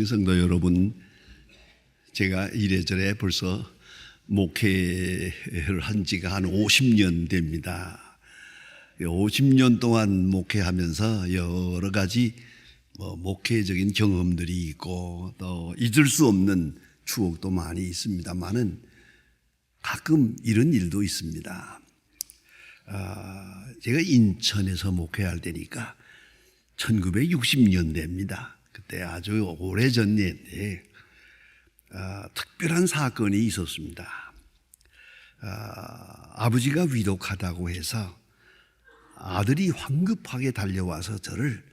성도 여러분, 제가 이래저래 벌써 목회를 한 지가 한 50년 됩니다. 50년 동안 목회하면서 여러 가지 목회적인 경험들이 있고 또 잊을 수 없는 추억도 많이 있습니다만은 가끔 이런 일도 있습니다. 제가 인천에서 목회할 때니까 1960년대입니다. 그때 아주 오래전에 특별한 사건이 있었습니다. 아버지가 위독하다고 해서 아들이 황급하게 달려와서 저를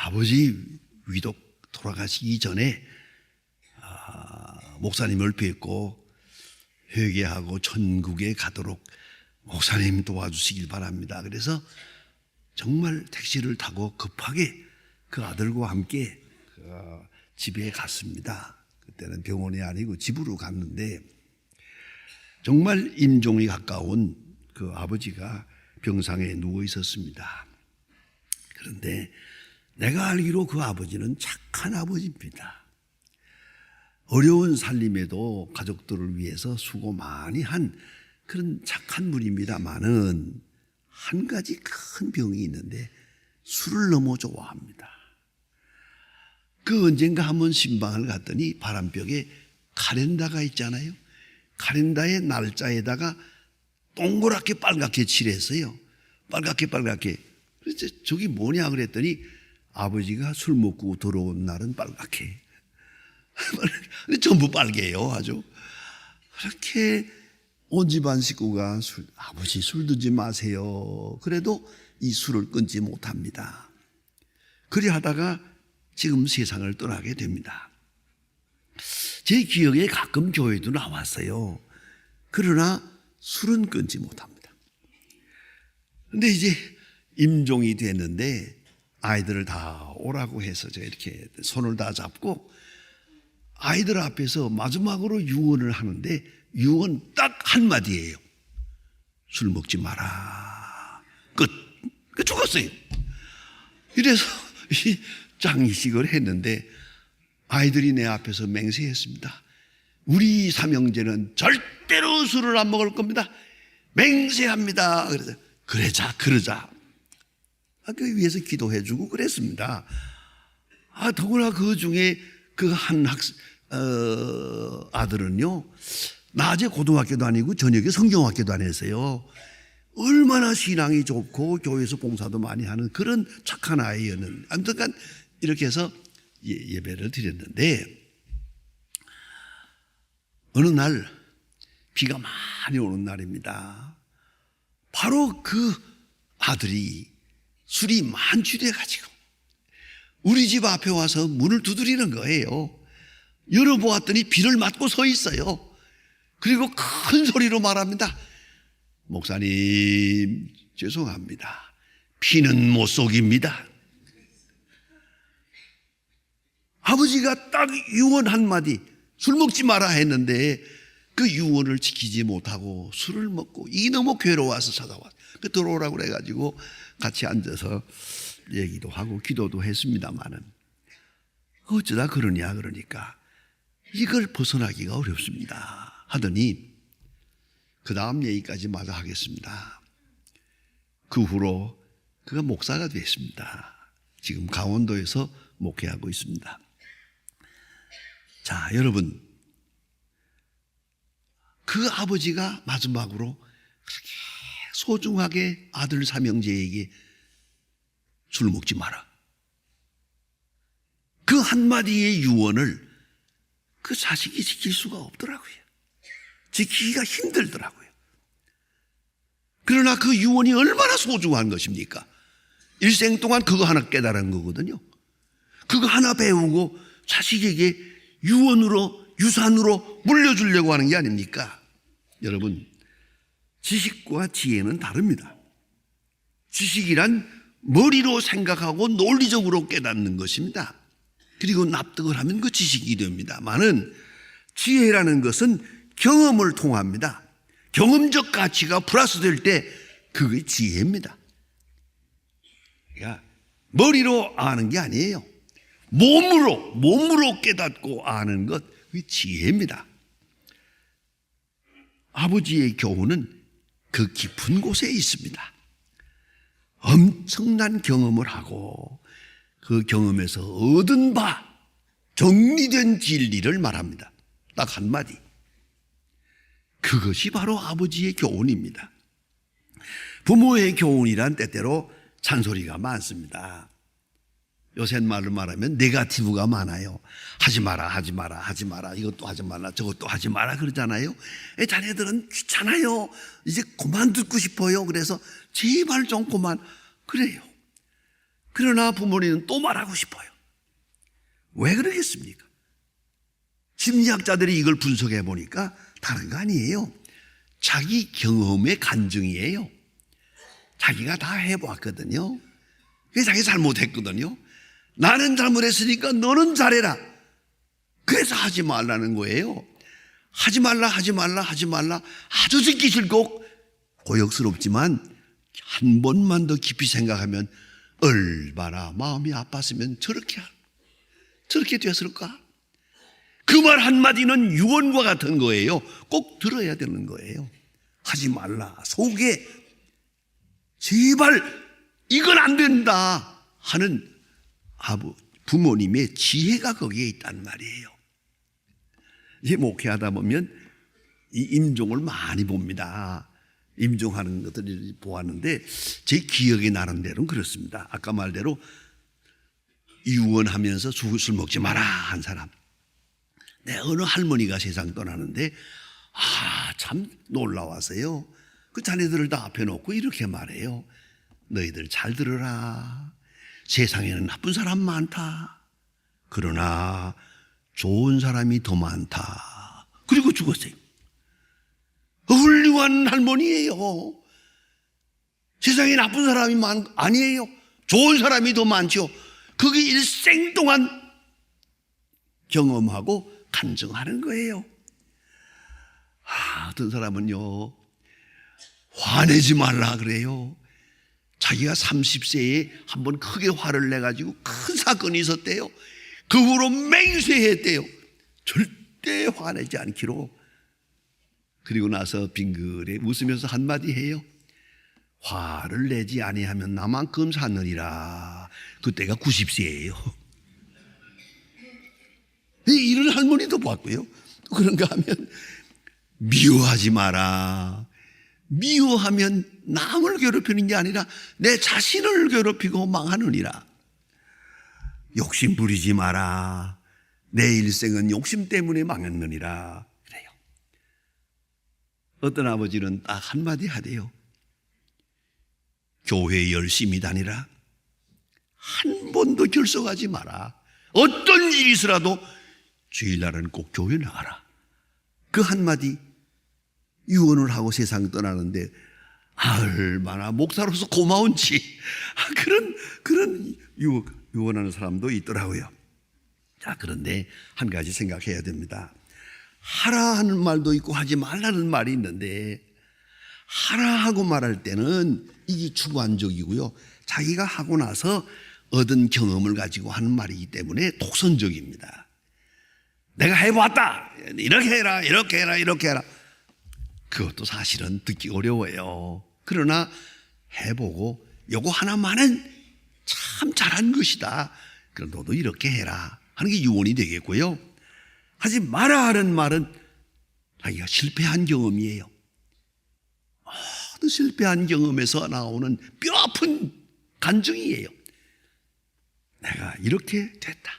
아버지 위독 돌아가시기 전에 목사님을 뵙고 회개하고 천국에 가도록 목사님 도와주시길 바랍니다. 그래서 정말 택시를 타고 급하게 그 아들과 함께 집에 갔습니다. 그때는 병원이 아니고 집으로 갔는데 정말 임종이 가까운 그 아버지가 병상에 누워 있었습니다. 그런데 내가 알기로 그 아버지는 착한 아버지입니다. 어려운 살림에도 가족들을 위해서 수고 많이 한 그런 착한 분입니다만은 한 가지 큰 병이 있는데 술을 너무 좋아합니다. 그 언젠가 한번 신방을 갔더니 바람벽에 카렌다가 있잖아요. 카렌다의 날짜에다가 동그랗게 빨갛게 칠했어요. 빨갛게. 그래서 저기 뭐냐 그랬더니 아버지가 술 먹고 들어온 날은 빨갛게. 전부 빨개요, 아주. 그렇게 온 집안 식구가 아버지 술 드지 마세요. 그래도 이 술을 끊지 못합니다. 그리 하다가 지금 세상을 떠나게 됩니다. 제 기억에 가끔 교회도 나왔어요. 그러나 술은 끊지 못합니다. 근데 이제 임종이 됐는데 아이들을 다 오라고 해서 제가 이렇게 손을 다 잡고 아이들 앞에서 마지막으로 유언을 하는데 유언 딱 한마디예요. 술 먹지 마라. 끝. 죽었어요. 이래서 이 장례식을 했는데 아이들이 내 앞에서 맹세했습니다. 우리 삼형제는 절대로 술을 안 먹을 겁니다. 맹세합니다. 그래서 그러자. 그 위해서 기도해주고 그랬습니다. 더구나 그 중에 그 한 아들은요, 낮에 고등학교도 아니고 저녁에 성경학교 다녔어요. 얼마나 신앙이 좋고 교회에서 봉사도 많이 하는 그런 착한 아이였는. 아무튼 이렇게 해서 예배를 드렸는데 어느 날 비가 많이 오는 날입니다. 바로 그 아들이 술이 만취돼 가지고 우리 집 앞에 와서 문을 두드리는 거예요. 열어보았더니 비를 맞고 서 있어요. 그리고 큰 소리로 말합니다. 목사님, 죄송합니다. 피는 못 속입니다. 아버지가 딱 유언 한마디, 술 먹지 마라 했는데 그 유언을 지키지 못하고 술을 먹고 이 너무 괴로워서 찾아왔어요. 들어오라고 그래가지고 같이 앉아서 얘기도 하고 기도도 했습니다만은 어쩌다 그러냐 그러니까 이걸 벗어나기가 어렵습니다 하더니 그 다음 얘기까지 마저 하겠습니다. 그 후로 그가 목사가 됐습니다. 지금 강원도에서 목회하고 있습니다. 자, 여러분, 그 아버지가 마지막으로 그렇게 소중하게 아들 삼형제에게 술 먹지 마라. 그 한마디의 유언을 그 자식이 지킬 수가 없더라고요. 지키기가 힘들더라고요. 그러나 그 유언이 얼마나 소중한 것입니까? 일생 동안 그거 하나 깨달은 거거든요. 그거 하나 배우고 자식에게 유언으로, 유산으로 물려주려고 하는 게 아닙니까? 여러분, 지식과 지혜는 다릅니다. 지식이란 머리로 생각하고 논리적으로 깨닫는 것입니다. 그리고 납득을 하면 그 지식이 됩니다만은 지혜라는 것은 경험을 통합니다. 경험적 가치가 플러스될 때 그게 지혜입니다. 그러니까 머리로 아는 게 아니에요. 몸으로 깨닫고 아는 것, 그 지혜입니다. 아버지의 교훈은 그 깊은 곳에 있습니다. 엄청난 경험을 하고 그 경험에서 얻은 바 정리된 진리를 말합니다. 딱 한마디. 그것이 바로 아버지의 교훈입니다. 부모의 교훈이란 때때로 잔소리가 많습니다. 요새 말로 말하면 네거티브가 많아요. 하지 마라, 하지 마라, 하지 마라. 이것도 하지 마라, 저것도 하지 마라 그러잖아요. 자네들은 귀찮아요. 이제 그만 듣고 싶어요. 그래서 제발 좀 그만. 그래요. 그러나 부모님은 또 말하고 싶어요. 왜 그러겠습니까? 심리학자들이 이걸 분석해 보니까 다른 거 아니에요. 자기 경험의 간증이에요. 자기가 다 해보았거든요. 그게 자기 잘못했거든요. 나는 잘못했으니까 너는 잘해라. 그래서 하지 말라는 거예요. 하지 말라, 하지 말라, 하지 말라. 아주 듣기 싫고 고역스럽지만 한 번만 더 깊이 생각하면 얼마나 마음이 아팠으면 저렇게 됐을까? 그 말 한마디는 유언과 같은 거예요. 꼭 들어야 되는 거예요. 하지 말라. 속에 제발 이건 안 된다 하는 부모님의 지혜가 거기에 있단 말이에요. 이제 목회하다 보면 이 임종을 많이 봅니다. 임종하는 것들을 보았는데 제 기억에 나는 대로는 그렇습니다. 아까 말대로 유언하면서 술 먹지 마라 한 사람. 어느 할머니가 세상 떠나는데 참 놀라워서요. 그 자네들을 다 앞에 놓고 이렇게 말해요. 너희들 잘 들어라. 세상에는 나쁜 사람 많다. 그러나 좋은 사람이 더 많다. 그리고 죽었어요. 훌륭한 할머니예요. 세상에 나쁜 사람이 아니에요. 좋은 사람이 더 많죠. 그게 일생 동안 경험하고 간증하는 거예요. 어떤 사람은요, 화내지 말라 그래요. 자기가 30세에 한번 크게 화를 내가지고 큰 사건이 있었대요. 그 후로 맹세했대요. 절대 화내지 않기로. 그리고 나서 빙그레 웃으면서 한마디 해요. 화를 내지 아니하면 나만큼 사느니라. 그때가 90세예요. 이런 할머니도 봤고요. 또 그런가 하면 미워하지 마라. 미워하면 남을 괴롭히는 게 아니라 내 자신을 괴롭히고 망하느니라. 욕심 부리지 마라. 내 일생은 욕심 때문에 망했느니라. 그래요. 어떤 아버지는 딱 한마디 하대요. 교회 열심히 다니라. 한 번도 결석하지 마라. 어떤 일이 있으라도 주일날은 꼭 교회 나가라. 그 한마디 유언을 하고 세상 떠나는데 얼마나 목사로서 고마운지 그런 유언하는 사람도 있더라고요. 자, 그런데 한 가지 생각해야 됩니다. 하라 하는 말도 있고 하지 말라는 말이 있는데 하라 하고 말할 때는 이게 주관적이고요. 자기가 하고 나서 얻은 경험을 가지고 하는 말이기 때문에 독선적입니다. 내가 해봤다. 이렇게 해라, 이렇게 해라, 이렇게 해라. 그것도 사실은 듣기 어려워요. 그러나 해보고 요거 하나만은 참 잘한 것이다. 그럼 너도 이렇게 해라 하는 게 유언이 되겠고요. 하지 마라 하는 말은 자기가 실패한 경험이에요. 실패한 경험에서 나오는 뼈아픈 간증이에요. 내가 이렇게 됐다.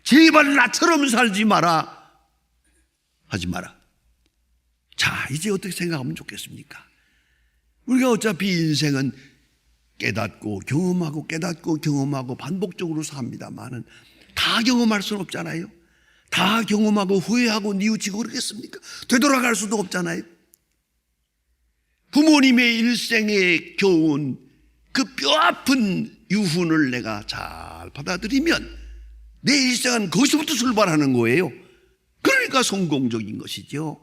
제발 나처럼 살지 마라. 하지 마라. 자, 이제 어떻게 생각하면 좋겠습니까? 우리가 어차피 인생은 깨닫고 경험하고 깨닫고 경험하고 반복적으로 삽니다만은 다 경험할 수는 없잖아요. 다 경험하고 후회하고 뉘우치고 그러겠습니까? 되돌아갈 수도 없잖아요. 부모님의 일생의 교훈, 그 뼈아픈 유훈을 내가 잘 받아들이면 내 일생은 거기서부터 출발하는 거예요. 그러니까 성공적인 것이죠.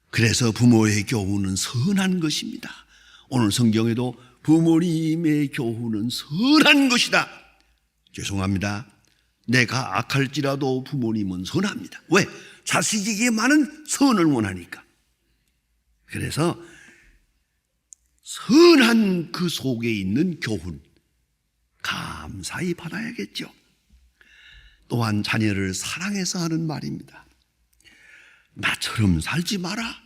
그래서 부모의 교훈은 선한 것입니다. 오늘 성경에도 부모님의 교훈은 선한 것이다 죄송합니다. 내가 악할지라도 부모님은 선합니다. 왜? 자식에게 많은 선을 원하니까. 그래서 선한 그 속에 있는 교훈 감사히 받아야겠죠. 또한 자녀를 사랑해서 하는 말입니다. 나처럼 살지 마라.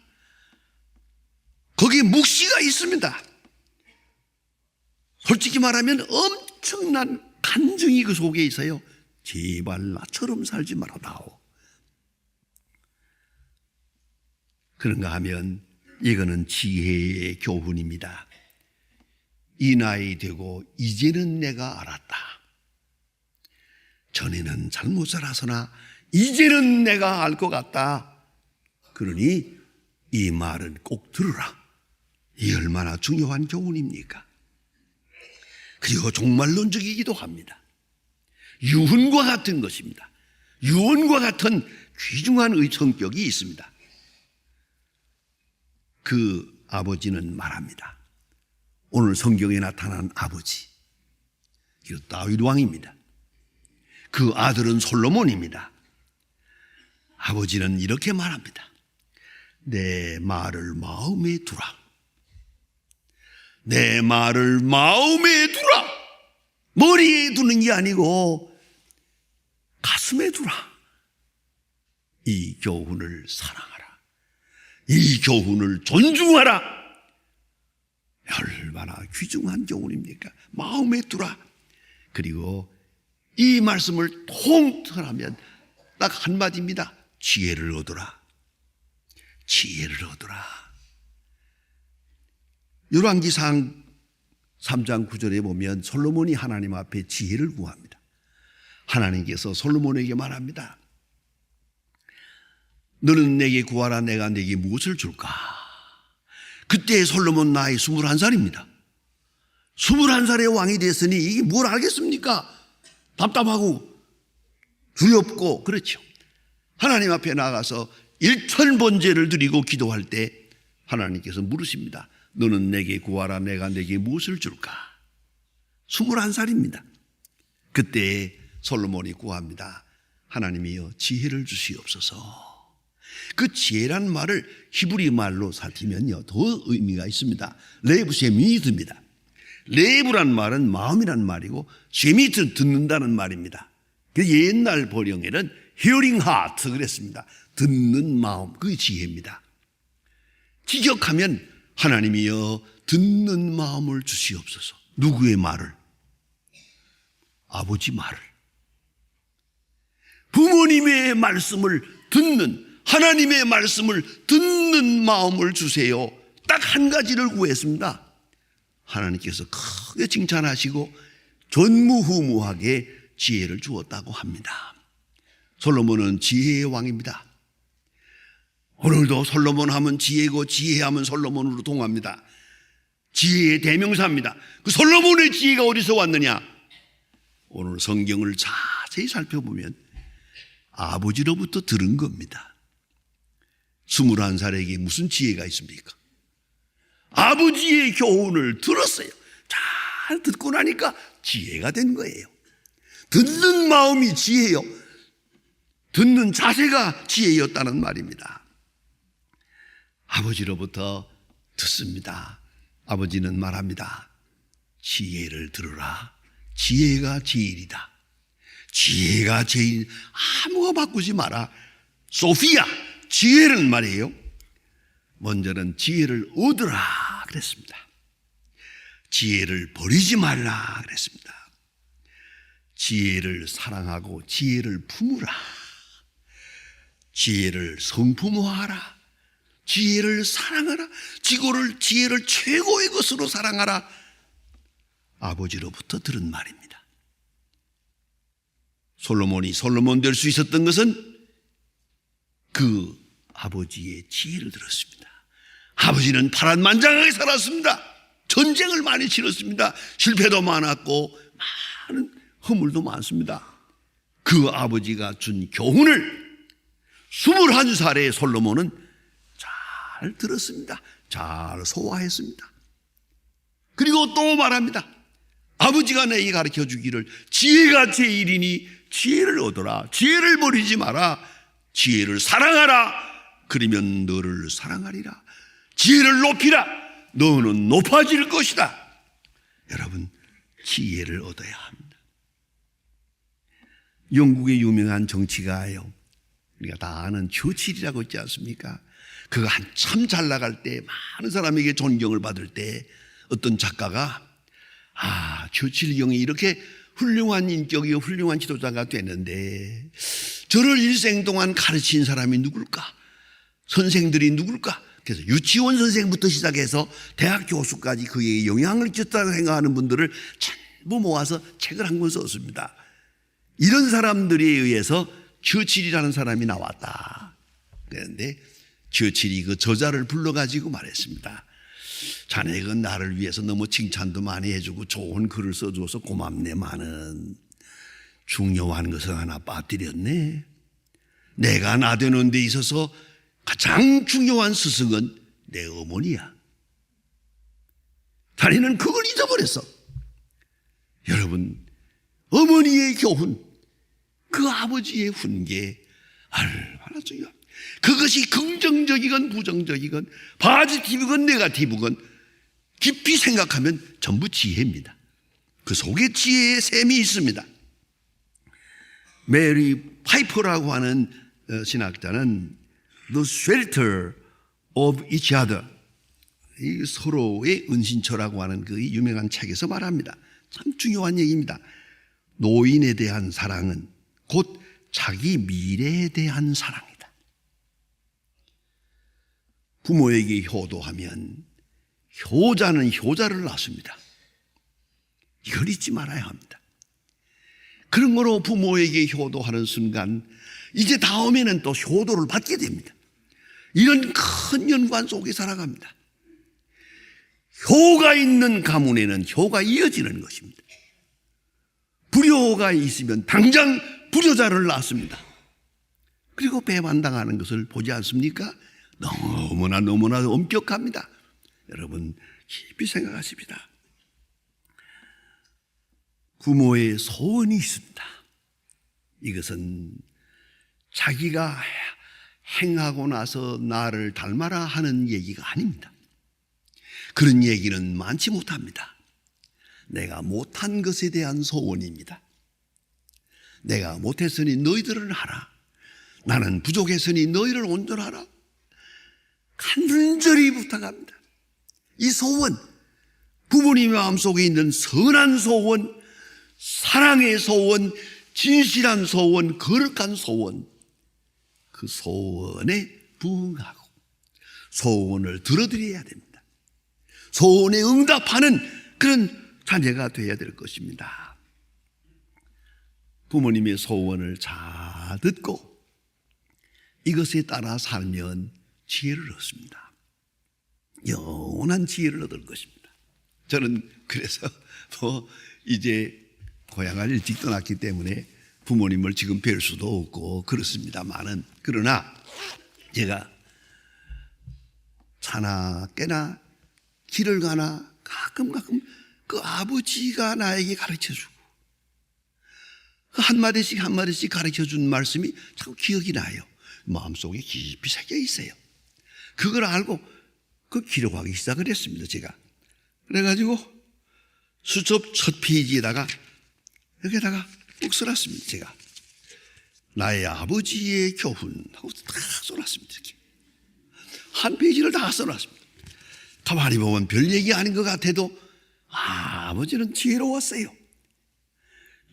거기에 묵시가 있습니다. 솔직히 말하면 엄청난 간증이 그 속에 있어요. 제발 나처럼 살지 말아다오. 그런가 하면 이거는 지혜의 교훈입니다. 이 나이 되고 이제는 내가 알았다. 전에는 잘못 살아서나 이제는 내가 알 것 같다. 그러니 이 말은 꼭 들으라. 이 얼마나 중요한 교훈입니까? 그리고 종말론적이기도 합니다. 유언과 같은 것입니다. 유언과 같은 귀중한 성격이 있습니다. 그 아버지는 말합니다. 오늘 성경에 나타난 아버지, 이거 다윗 왕입니다. 그 아들은 솔로몬입니다. 아버지는 이렇게 말합니다. 내 말을 마음에 두라. 내 말을 마음에 두라. 머리에 두는 게 아니고 가슴에 두라. 이 교훈을 사랑하라. 이 교훈을 존중하라. 얼마나 귀중한 교훈입니까? 마음에 두라. 그리고 이 말씀을 통틀하면 딱 한마디입니다. 지혜를 얻어라. 지혜를 얻어라. 열왕기상 3장 9절에 보면 솔로몬이 하나님 앞에 지혜를 구합니다. 하나님께서 솔로몬에게 말합니다. 너는 내게 구하라. 내가 내게 무엇을 줄까? 그때 솔로몬 나이 21살입니다. 21살의 왕이 됐으니 이게 뭘 알겠습니까? 답답하고 두렵고 그렇죠. 하나님 앞에 나가서 일천번제를 드리고 기도할 때 하나님께서 물으십니다. 너는 내게 구하라. 내가 내게 무엇을 줄까? 21살입니다. 그때 솔로몬이 구합니다. 하나님이여 지혜를 주시옵소서. 그 지혜란 말을 히브리 말로 살피면요 더 의미가 있습니다. 레브 쉐미트입니다. 레브란 말은 마음이란 말이고 쉐미트는 듣는다는 말입니다. 그 옛날 번역에는 hearing heart 그랬습니다. 듣는 마음, 그게 지혜입니다. 직역하면 하나님이여 듣는 마음을 주시옵소서. 누구의 말을? 아버지 말을. 부모님의 말씀을 듣는, 하나님의 말씀을 듣는 마음을 주세요. 딱 한 가지를 구했습니다. 하나님께서 크게 칭찬하시고 전무후무하게 지혜를 주었다고 합니다. 솔로몬은 지혜의 왕입니다. 오늘도 솔로몬 하면 지혜고 지혜하면 솔로몬으로 통합니다. 지혜의 대명사입니다. 그 솔로몬의 지혜가 어디서 왔느냐? 오늘 성경을 자세히 살펴보면 아버지로부터 들은 겁니다. 21살에게 무슨 지혜가 있습니까? 아버지의 교훈을 들었어요. 잘 듣고 나니까 지혜가 된 거예요. 듣는 마음이 지혜요. 듣는 자세가 지혜였다는 말입니다. 아버지로부터 듣습니다. 아버지는 말합니다. 지혜를 들으라. 지혜가 제일이다. 지혜가 제일. 아무거 바꾸지 마라. 소피아, 지혜는 말이에요. 먼저는 지혜를 얻으라 그랬습니다. 지혜를 버리지 말라 그랬습니다. 지혜를 사랑하고 지혜를 품으라. 지혜를 성품화하라. 지혜를 사랑하라. 지혜를 최고의 것으로 사랑하라. 아버지로부터 들은 말입니다. 솔로몬이 솔로몬 될 수 있었던 것은 그 아버지의 지혜를 들었습니다. 아버지는 파란만장하게 살았습니다. 전쟁을 많이 치렀습니다. 실패도 많았고 많은 허물도 많습니다. 그 아버지가 준 교훈을 21살의 솔로몬은 잘 들었습니다. 잘 소화했습니다. 그리고 또 말합니다. 아버지가 내게 가르쳐 주기를 지혜가 제일이니 지혜를 얻어라. 지혜를 버리지 마라. 지혜를 사랑하라. 그러면 너를 사랑하리라. 지혜를 높이라. 너는 높아질 것이다. 여러분, 지혜를 얻어야 합니다. 영국의 유명한 정치가요, 우리가 다 아는 처칠이라고 있지 않습니까? 그가 한참 잘 나갈 때, 많은 사람에게 존경을 받을 때 어떤 작가가 처칠 경이 이렇게 훌륭한 인격이요 훌륭한 지도자가 됐는데 저를 일생 동안 가르친 사람이 누굴까? 선생들이 누굴까? 그래서 유치원 선생부터 시작해서 대학 교수까지 그에게 영향을 끼쳤다고 생각하는 분들을 전부 모아서 책을 한 권 썼습니다. 이런 사람들에 의해서 처칠이라는 사람이 나왔다. 그런데 처칠이 그 저자를 불러가지고 말했습니다. 자네가 나를 위해서 너무 칭찬도 많이 해주고 좋은 글을 써줘서 고맙네만은 중요한 것을 하나 빠뜨렸네. 내가 나되는 데 있어서 가장 중요한 스승은 내 어머니야. 자네는 그걸 잊어버렸어. 여러분, 어머니의 교훈, 그 아버지의 훈계 얼마나 중요합니다. 그것이 긍정적이건 부정적이건 바지티브건 네거티브건 깊이 생각하면 전부 지혜입니다. 그 속에 지혜의 샘이 있습니다. 메리 파이퍼라고 하는 신학자는 The Shelter of Each Other, 이 서로의 은신처라고 하는 그 유명한 책에서 말합니다. 참 중요한 얘기입니다. 노인에 대한 사랑은 곧 자기 미래에 대한 사랑이다. 부모에게 효도하면 효자는 효자를 낳습니다. 이걸 잊지 말아야 합니다. 그런 거로 부모에게 효도하는 순간 이제 다음에는 또 효도를 받게 됩니다. 이런 큰 연관 속에 살아갑니다. 효가 있는 가문에는 효가 이어지는 것입니다. 불효가 있으면 당장 불효자를 낳습니다. 그리고 배반당하는 것을 보지 않습니까? 너무나 엄격합니다. 여러분, 깊이 생각하십니다. 부모의 소원이 있습니다. 이것은 자기가 행하고 나서 나를 닮아라 하는 얘기가 아닙니다. 그런 얘기는 많지 못합니다. 내가 못한 것에 대한 소원입니다. 내가 못했으니 너희들은 하라. 나는 부족했으니 너희를 온전하라. 간절히 부탁합니다. 이 소원, 부모님의 마음속에 있는 선한 소원, 사랑의 소원, 진실한 소원, 거룩한 소원, 그 소원에 부응하고 소원을 들어드려야 됩니다. 소원에 응답하는 그런 자녀가 되어야 될 것입니다. 부모님의 소원을 잘 듣고 이것에 따라 살면 지혜를 얻습니다. 영원한 지혜를 얻을 것입니다. 저는 그래서 이제 고향을 일찍 떠났기 때문에 부모님을 지금 뵐 수도 없고 그렇습니다만은, 그러나 제가 차나 깨나 길을 가나 가끔 그 아버지가 나에게 가르쳐주고 그 한마디씩 가르쳐준 말씀이 자꾸 기억이 나요. 마음속에 깊이 새겨 있어요. 그걸 알고 그 기록하기 시작을 했습니다. 제가 그래가지고 수첩 첫 페이지에다가 여기다가 꼭 써놨습니다. 제가 나의 아버지의 교훈 하고 다 써놨습니다. 이렇게 한 페이지를 다 써놨습니다. 가만히 보면 별 얘기 아닌 것 같아도 아버지는 지혜로웠어요.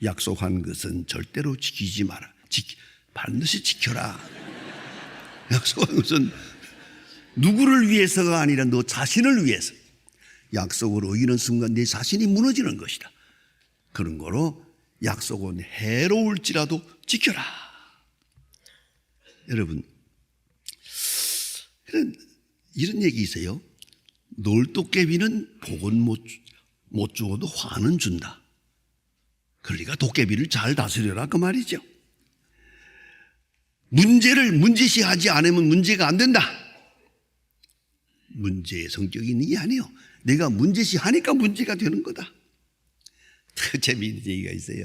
약속한 것은 절대로 지키지 마라. 반드시 지켜라. 약속한 것은 누구를 위해서가 아니라 너 자신을 위해서. 약속을 어기는 순간 내 자신이 무너지는 것이다. 그런 거로 약속은 해로울지라도 지켜라. 여러분, 이런 얘기 있어요. 놀도깨비는 복은 못 주어도 화는 준다. 그러니까 도깨비를 잘 다스려라 그 말이죠. 문제를 문제시하지 않으면 문제가 안 된다. 문제의 성격이 있는 게 아니에요. 내가 문제시하니까 문제가 되는 거다. 재미있는 얘기가 있어요.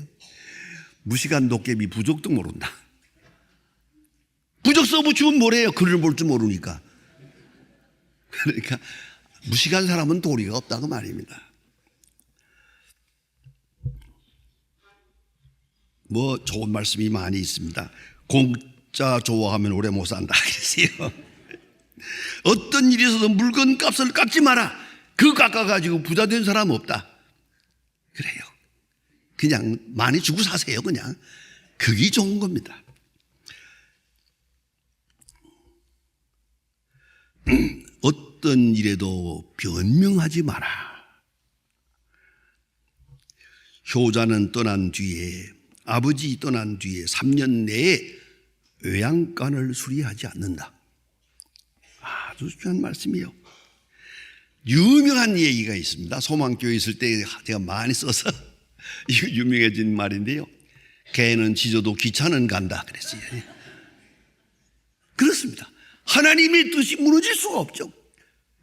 무식한 도깨비 부적도 모른다. 부적 써붙이면 뭐래요? 글을 볼 줄 모르니까. 그러니까 무식한 사람은 도리가 없다고 말입니다. 뭐 좋은 말씀이 많이 있습니다. 공짜 좋아하면 오래 못 산다 그랬어요. 어떤 일이 있어도 물건 값을 깎지 마라. 그거 깎아가지고 부자 된 사람 없다. 그래요. 그냥 많이 주고 사세요. 그냥 그게 좋은 겁니다. 어떤 일에도 변명하지 마라. 효자는 떠난 뒤에, 아버지 떠난 뒤에 3년 내에 외양간을 수리하지 않는다. 아주 중요한 말씀이에요. 유명한 얘기가 있습니다. 소망교회 있을 때 제가 많이 써서 유명해진 말인데요. 개는 짖어도 기차는 간다 그랬어요. 그렇습니다. 하나님의 뜻이 무너질 수가 없죠.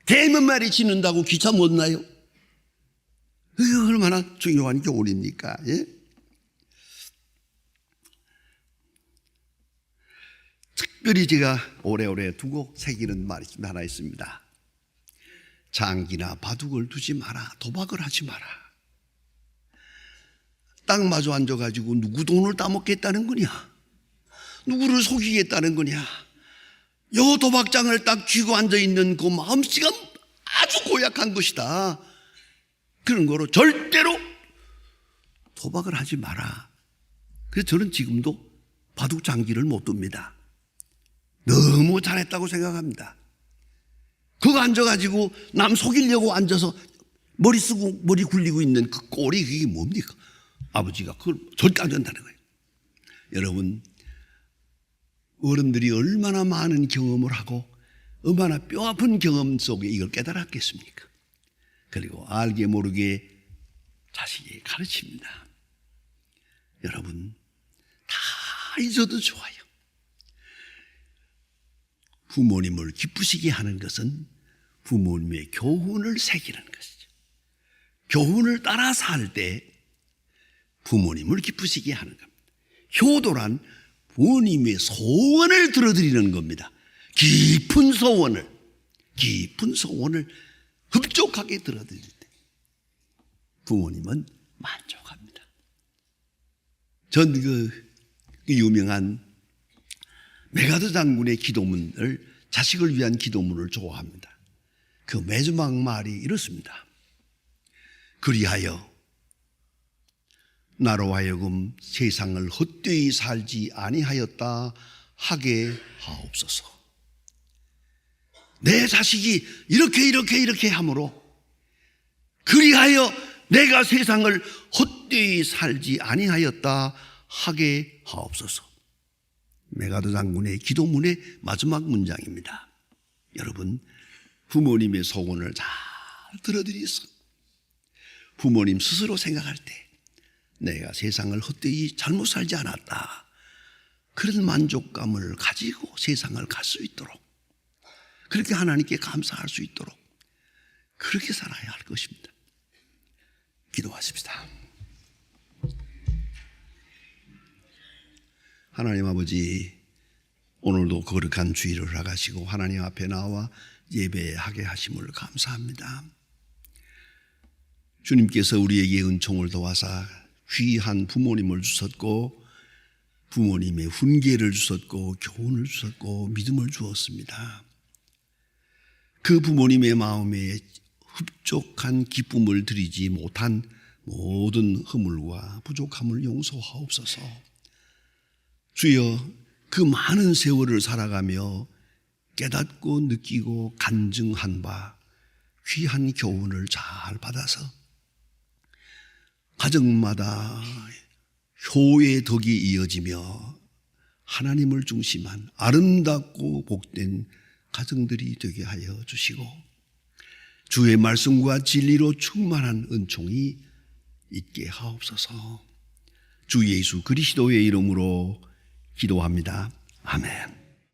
개 몇 마리 짖는다고 기차 못 나요? 이게 얼마나 중요한 교훈입니까? 예? 특별히 제가 오래오래 두고 새기는 말이 하나 있습니다. 장기나 바둑을 두지 마라. 도박을 하지 마라. 딱 마주 앉아가지고 누구 돈을 따먹겠다는 거냐? 누구를 속이겠다는 거냐? 요 도박장을 딱 쥐고 앉아있는 그 마음씨가 아주 고약한 것이다. 그런 거로 절대로 도박을 하지 마라. 그래서 저는 지금도 바둑 장기를 못 둡니다. 너무 잘했다고 생각합니다. 그거 앉아가지고 남 속이려고 앉아서 머리 쓰고 머리 굴리고 있는 그 꼴이 그게 뭡니까? 아버지가 그걸 절대 안 된다는 거예요. 여러분, 어른들이 얼마나 많은 경험을 하고 얼마나 뼈아픈 경험 속에 이걸 깨달았겠습니까? 그리고 알게 모르게 자식이 가르칩니다. 여러분, 다 잊어도 좋아요. 부모님을 기쁘시게 하는 것은 부모님의 교훈을 새기는 것이죠. 교훈을 따라 살 때 부모님을 기쁘시게 하는 겁니다. 효도란 부모님의 소원을 들어드리는 겁니다. 깊은 소원을 흡족하게 들어드릴 때 부모님은 만족합니다. 전 그 유명한 메가드 장군의 기도문을, 자식을 위한 기도문을 좋아합니다. 그 마지막 말이 이렇습니다. 그리하여 나로 하여금 세상을 헛되이 살지 아니하였다 하게 하옵소서. 내 자식이 이렇게 함으로 그리하여 내가 세상을 헛되이 살지 아니하였다 하게 하옵소서. 메가드 장군의 기도문의 마지막 문장입니다. 여러분, 부모님의 소원을 잘 들어드리소. 부모님 스스로 생각할 때 내가 세상을 헛되이 잘못 살지 않았다, 그런 만족감을 가지고 세상을 갈 수 있도록, 그렇게 하나님께 감사할 수 있도록 그렇게 살아야 할 것입니다. 기도하십시다. 하나님 아버지, 오늘도 거룩한 주일을 허락하시고 하나님 앞에 나와 예배하게 하심을 감사합니다. 주님께서 우리에게 은총을 도와사 귀한 부모님을 주셨고 부모님의 훈계를 주셨고 교훈을 주셨고 믿음을 주었습니다. 그 부모님의 마음에 흡족한 기쁨을 드리지 못한 모든 허물과 부족함을 용서하옵소서. 주여, 그 많은 세월을 살아가며 깨닫고 느끼고 간증한 바 귀한 교훈을 잘 받아서 가정마다 효의 덕이 이어지며 하나님을 중심한 아름답고 복된 가정들이 되게 하여 주시고 주의 말씀과 진리로 충만한 은총이 있게 하옵소서. 주 예수 그리스도의 이름으로 기도합니다. 아멘.